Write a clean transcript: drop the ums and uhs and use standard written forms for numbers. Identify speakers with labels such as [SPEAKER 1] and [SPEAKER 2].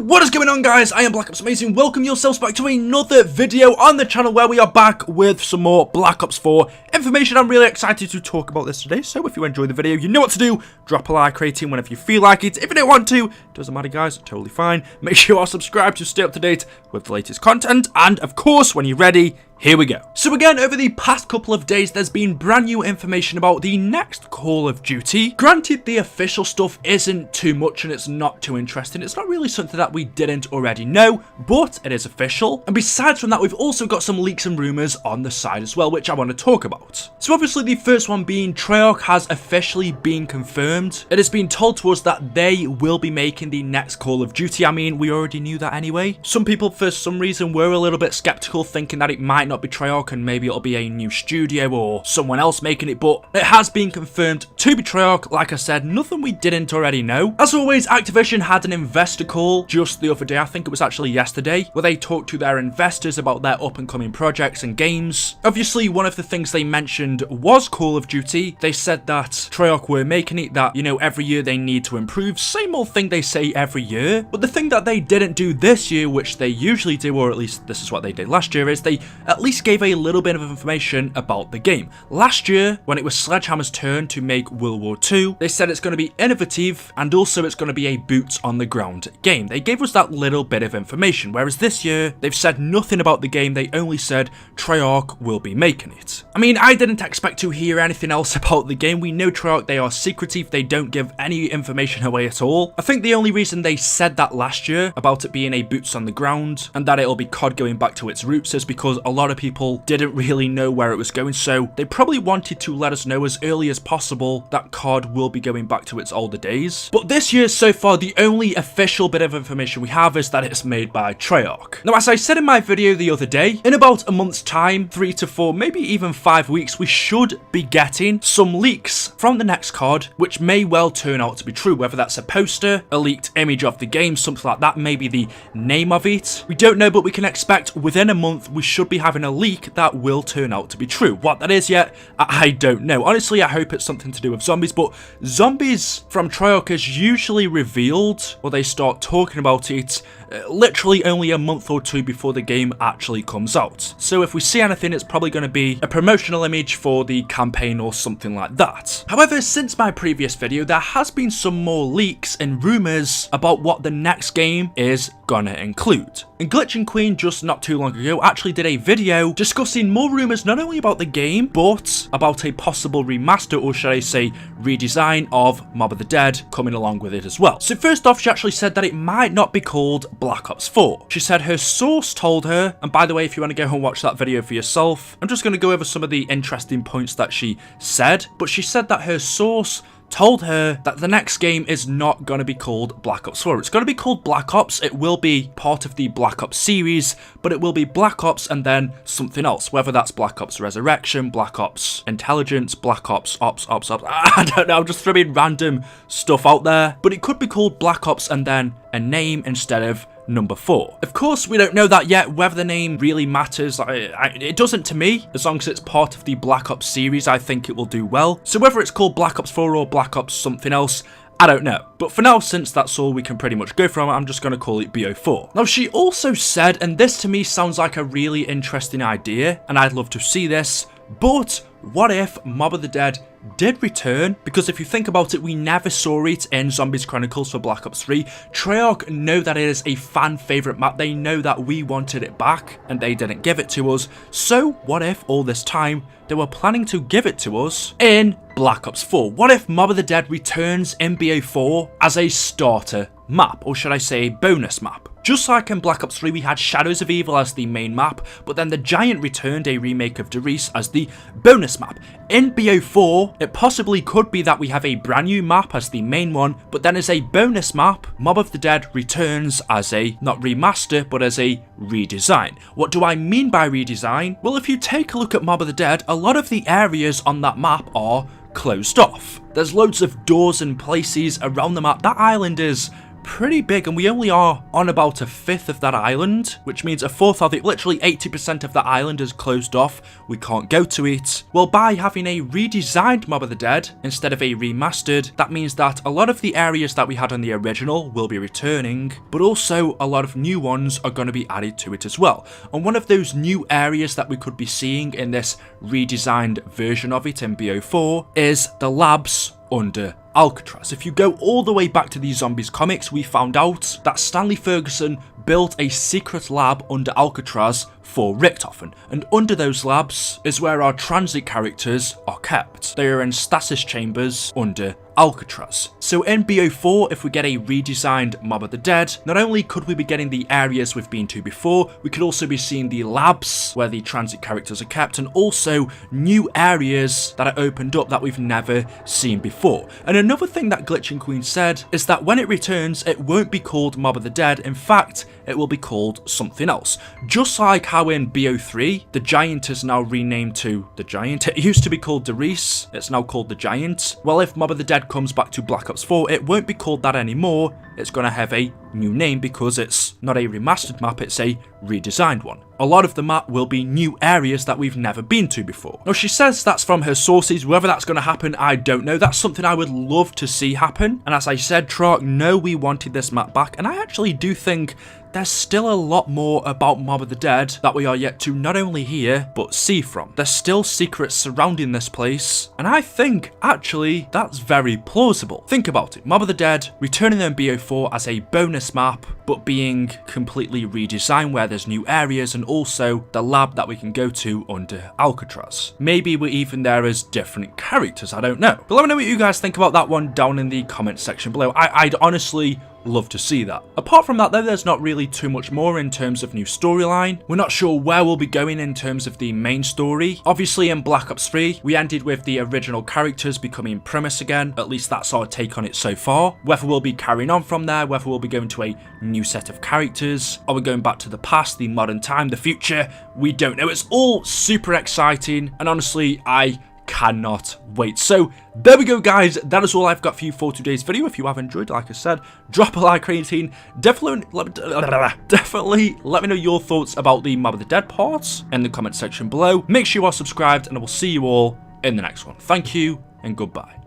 [SPEAKER 1] What is going on, guys? I am BlackOpsAmazing. Welcome yourselves back to another video on the channel where we are back with some more Black Ops 4 information. I'm really excited to talk about this today, so if you enjoy the video, you know what to do. Drop a like rating whenever you feel like it. If you don't want to, doesn't matter, guys, totally fine. Make sure you are subscribed to stay up to date with the latest content, and of course, when you're ready, here we go. So again, over the past couple of days, there's been brand new information about the next Call of Duty. Granted, the official stuff isn't too much and it's not too interesting. It's not really something that we didn't already know, but it is official. And besides from that, we've also got some leaks and rumors on the side as well, which I want to talk about. So obviously the first one being Treyarch has officially been confirmed. It has been told to us that they will be making the next Call of Duty. I mean, we already knew that anyway. Some people for some reason were a little bit skeptical, thinking that it might not be Treyarch and maybe it'll be a new studio or someone else making it, but it has been confirmed to be Treyarch. Like I said, nothing we didn't already know. As always, Activision had an investor call just the other day, I think it was actually yesterday, where they talked to their investors about their up and coming projects and games. Obviously, one of the things they mentioned was Call of Duty. They said that Treyarch were making it, that, you know, every year they need to improve. Same old thing they say every year. But the thing that they didn't do this year, which they usually do, or at least this is what they did last year, is they at least gave a little bit of information about the game. Last year, when it was Sledgehammer's turn to make World War II, they said it's going to be innovative and also it's going to be a boots on the ground game. They gave us that little bit of information, whereas this year, they've said nothing about the game. They only said Treyarch will be making it. I mean, I didn't expect to hear anything else about the game. We know Treyarch, they are secretive. They don't give any information away at all. I think the only reason they said that last year about it being a boots on the ground and that it'll be COD going back to its roots is because a lot of people didn't really know where it was going, so they probably wanted to let us know as early as possible that COD will be going back to its older days. But this year so far, the only official bit of information we have is that it's made by Treyarch. Now, as I said in my video the other day, in about a month's time, 3 to 4, maybe even 5 weeks, we should be getting some leaks from the next COD, which may well turn out to be true, whether that's a poster, a leaked image of the game, something like that, maybe the name of it. We don't know, but we can expect within a month we should be having a leak that will turn out to be true. What that is yet, I don't know. Honestly, I hope it's something to do with zombies, but zombies from Treyarch is usually revealed, or they start talking about it, literally only a month or two before the game actually comes out. So if we see anything, it's probably going to be a promotional image for the campaign or something like that. However, since my previous video, there has been some more leaks and rumors about what the next game is gonna include. And Glitch and Queen just not too long ago actually did a video discussing more rumors not only about the game, but about a possible remaster, or should I say redesign, of Mob of the Dead coming along with it as well. So first off, she actually said that it might not be called Black Ops 4. She said her source told her, and by the way, if you want to go and watch that video for yourself, I'm just going to go over some of the interesting points that she said, but she said that her source told her that the next game is not going to be called Black Ops 4. It's going to be called Black Ops. It will be part of the Black Ops series, but it will be Black Ops and then something else, whether that's Black Ops Resurrection, Black Ops Intelligence, Black Ops, Ops. I don't know, I'm just throwing random stuff out there, but it could be called Black Ops and then a name instead of number 4. Of course, we don't know that yet, whether the name really matters. It doesn't to me. As long as it's part of the Black Ops series, I think it will do well. So whether it's called Black Ops 4 or Black Ops something else, I don't know. But for now, since that's all we can pretty much go from, I'm just going to call it BO4. Now, she also said, and this to me sounds like a really interesting idea, and I'd love to see this, but what if Mob of the Dead did return? Because if you think about it, we never saw it in Zombies Chronicles for Black Ops 3. Treyarch know that it is a fan favorite map. They know that we wanted it back and they didn't give it to us. So what if all this time they were planning to give it to us in Black Ops 4? What if Mob of the Dead returns in BO4 as a starter map, or should I say bonus map? Just like in Black Ops 3, we had Shadows of Evil as the main map, but then the Giant returned a remake of Derice as the bonus map. In BO4, it possibly could be that we have a brand new map as the main one, but then as a bonus map, Mob of the Dead returns as a, not remaster, but as a redesign. What do I mean by redesign? Well, if you take a look at Mob of the Dead, a lot of the areas on that map are closed off. There's loads of doors and places around the map. That island is pretty big, and we only are on about a fifth of that island, which means a fourth of it, literally 80% of that island is closed off. We can't go to it. Well, by having a redesigned Mob of the Dead instead of a remastered, that means that a lot of the areas that we had on the original will be returning, but also a lot of new ones are going to be added to it as well. And one of those new areas that we could be seeing in this redesigned version of it in BO4 is the labs under Alcatraz. If you go all the way back to the Zombies comics, we found out that Stanley Ferguson built a secret lab under Alcatraz for Richtofen, and under those labs is where our transit characters are kept. They are in stasis chambers under Alcatraz. So in BO4, if we get a redesigned Mob of the Dead, not only could we be getting the areas we've been to before, we could also be seeing the labs where the transit characters are kept, and also new areas that are opened up that we've never seen before. And another thing that Glitching Queen said is that when it returns, it won't be called Mob of the Dead. In fact, it will be called something else. Just like how in BO3, the Giant is now renamed to the Giant. It used to be called Derice, it's now called the Giant. Well, if Mob of the Dead comes back to Black Ops 4, it won't be called that anymore. It's going to have a new name because it's not a remastered map, it's a redesigned one. A lot of the map will be new areas that we've never been to before. Now, she says that's from her sources. Whether that's going to happen, I don't know. That's something I would love to see happen. And as I said, Trark, no, we wanted this map back, and I actually do think there's still a lot more about Mob of the Dead that we are yet to not only hear, but see from. There's still secrets surrounding this place, and I think, actually, that's very plausible. Think about it. Mob of the Dead returning in BO4 as a bonus map, but being completely redesigned where there's new areas and also the lab that we can go to under Alcatraz. Maybe we're even there as different characters, I don't know. But let me know what you guys think about that one down in the comment section below. I'd honestly love to see that. Apart from that though, there's not really too much more in terms of new storyline. We're not sure where we'll be going in terms of the main story. Obviously in Black Ops 3, we ended with the original characters becoming premise again. At least that's our take on it so far. Whether we'll be carrying on from there, whether we'll be going to a new set of characters, are we going back to the past, the modern time, the future? We don't know. It's all super exciting, and honestly, I cannot wait. So there we go, guys. That is all I've got for you for today's video. If you have enjoyed, like I said, drop a like rating. Definitely let me know your thoughts about the Mob of the Dead parts in the comment section below. Make sure you are subscribed, and I will see you all in the next one. Thank you and goodbye.